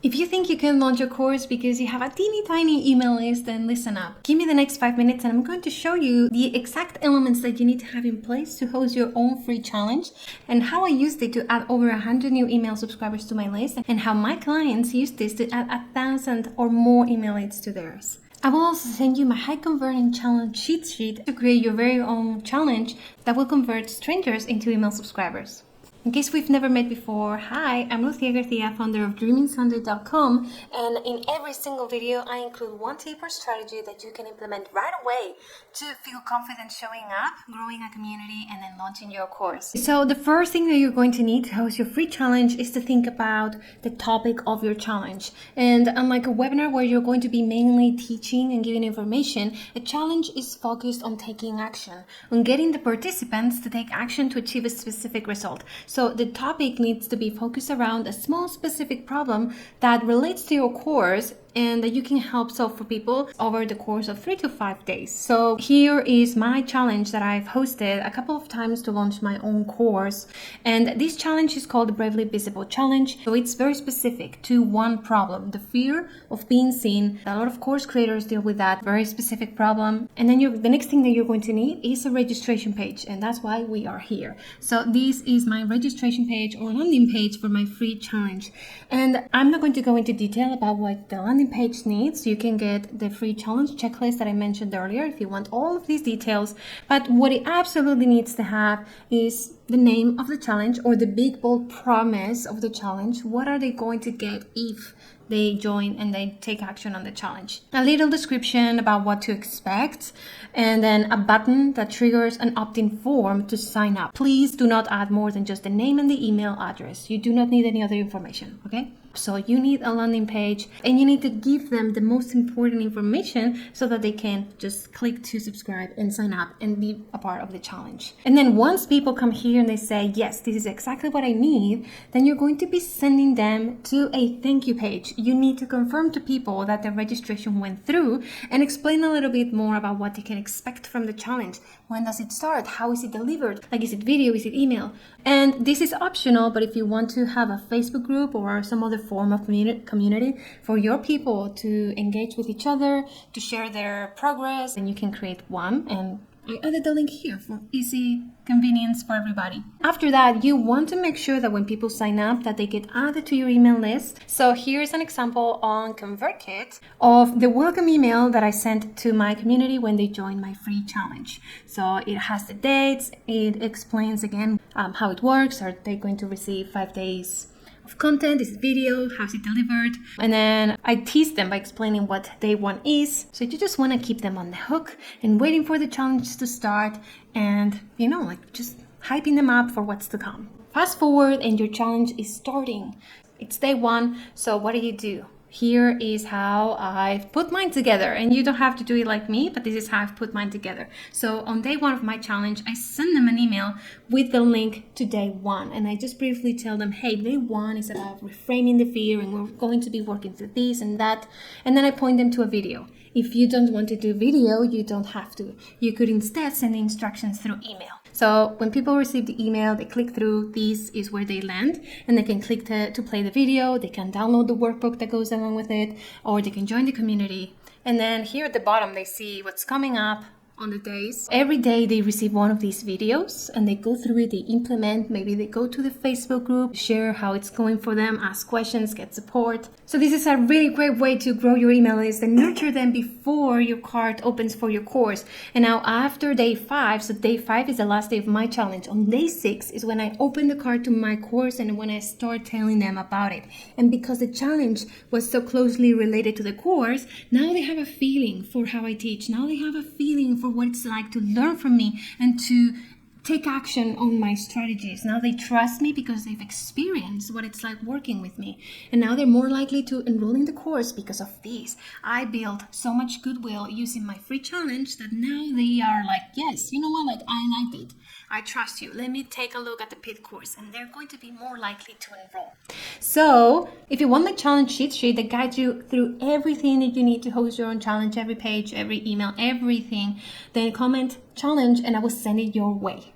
If you think you can launch a course because you have a teeny tiny email list, then listen up. Give me the next 5 minutes and I'm going to show you the exact elements that you need to have in place to host your own free challenge and how I used it to add over 100 new email subscribers to my list and how my clients use this to add 1,000 or more email leads to theirs. I will also send you my high converting challenge cheat sheet to create your very own challenge that will convert strangers into email subscribers. In case we've never met before, hi, I'm Lucia Garcia, founder of dreamingsunday.com, and in every single video I include one tip or strategy that you can implement right away to feel confident showing up, growing a community, and then launching your course. So the first thing that you're going to need to host your free challenge is to think about the topic of your challenge. And unlike a webinar where you're going to be mainly teaching and giving information, a challenge is focused on taking action, on getting the participants to take action to achieve a specific result. So the topic needs to be focused around a small specific problem that relates to your course and that you can help solve for people over the course of 3 to 5 days. So here is my challenge that I've hosted a couple of times to launch my own course. And this challenge is called the Bravely Visible Challenge. So it's very specific to one problem, the fear of being seen. A lot of course creators deal with that very specific problem. And then the next thing that you're going to need is a registration page. And that's why we are here. So this is my registration page or landing page for my free challenge. And I'm not going to go into detail about what the landing page needs. You can get the free challenge checklist that I mentioned earlier if you want all of these details. But what it absolutely needs to have is the name of the challenge or the big bold promise of the challenge. What are they going to get if they join and they take action on the challenge? A little description about what to expect, and then a button that triggers an opt-in form to sign up. Please do not add more than just the name and the email address. You do not need any other information, okay? So you need a landing page and you need to give them the most important information so that they can just click to subscribe and sign up and be a part of the challenge. And then once people come here and they say, yes, this is exactly what I need, then you're going to be sending them to a thank you page. You need to confirm to people that the registration went through and explain a little bit more about what they can expect from the challenge. When does it start? How is it delivered? Like, is it video? Is it email? And this is optional, but if you want to have a Facebook group or some other form of community for your people to engage with each other, to share their progress, then you can create one. And I added the link here for easy convenience for everybody. After that, you want to make sure that when people sign up that they get added to your email list. So here's an example on ConvertKit of the welcome email that I sent to my community when they joined my free challenge. So it has the dates, it explains again how it works. Are they going to receive 5 days of content, is video, how's it delivered, and then I tease them by explaining what day one is. So you just want to keep them on the hook and waiting for the challenge to start and just hyping them up for what's to come. Fast forward and your challenge is starting. It's day one, so what do? Here is how I've put mine together, and you don't have to do it like me, but this is how I've put mine together. So on day one of my challenge, I send them an email with the link to day one, and I just briefly tell them, hey, day one is about reframing the fear, and we're going to be working through this and that, and then I point them to a video. If you don't want to do video, you don't have to. You could instead send the instructions through email. So when people receive the email, they click through, this is where they land, and they can click to play the video, they can download the workbook that goes along with it, or they can join the community. And then here at the bottom, they see what's coming up on the days. Every day they receive one of these videos and they go through it, they implement, maybe they go to the Facebook group, share how it's going for them, ask questions, get support. So this is a really great way to grow your email list and nurture them before your cart opens for your course. And now after day 5, so day 5 is the last day of my challenge. On day 6 is when I open the cart to my course and when I start telling them about it. And because the challenge was so closely related to the course, now they have a feeling for how I teach. Now they have a feeling for what it's like to learn from me and to take action on my strategies. Now they trust me because they've experienced what it's like working with me. And now they're more likely to enroll in the course because of this. I built so much goodwill using my free challenge that now they are like, yes, you know what, like I like it. I trust you. Let me take a look at the paid course, and they're going to be more likely to enroll. So if you want my challenge cheat sheet that guides you through everything that you need to host your own challenge, every page, every email, everything, then comment challenge and I will send it your way.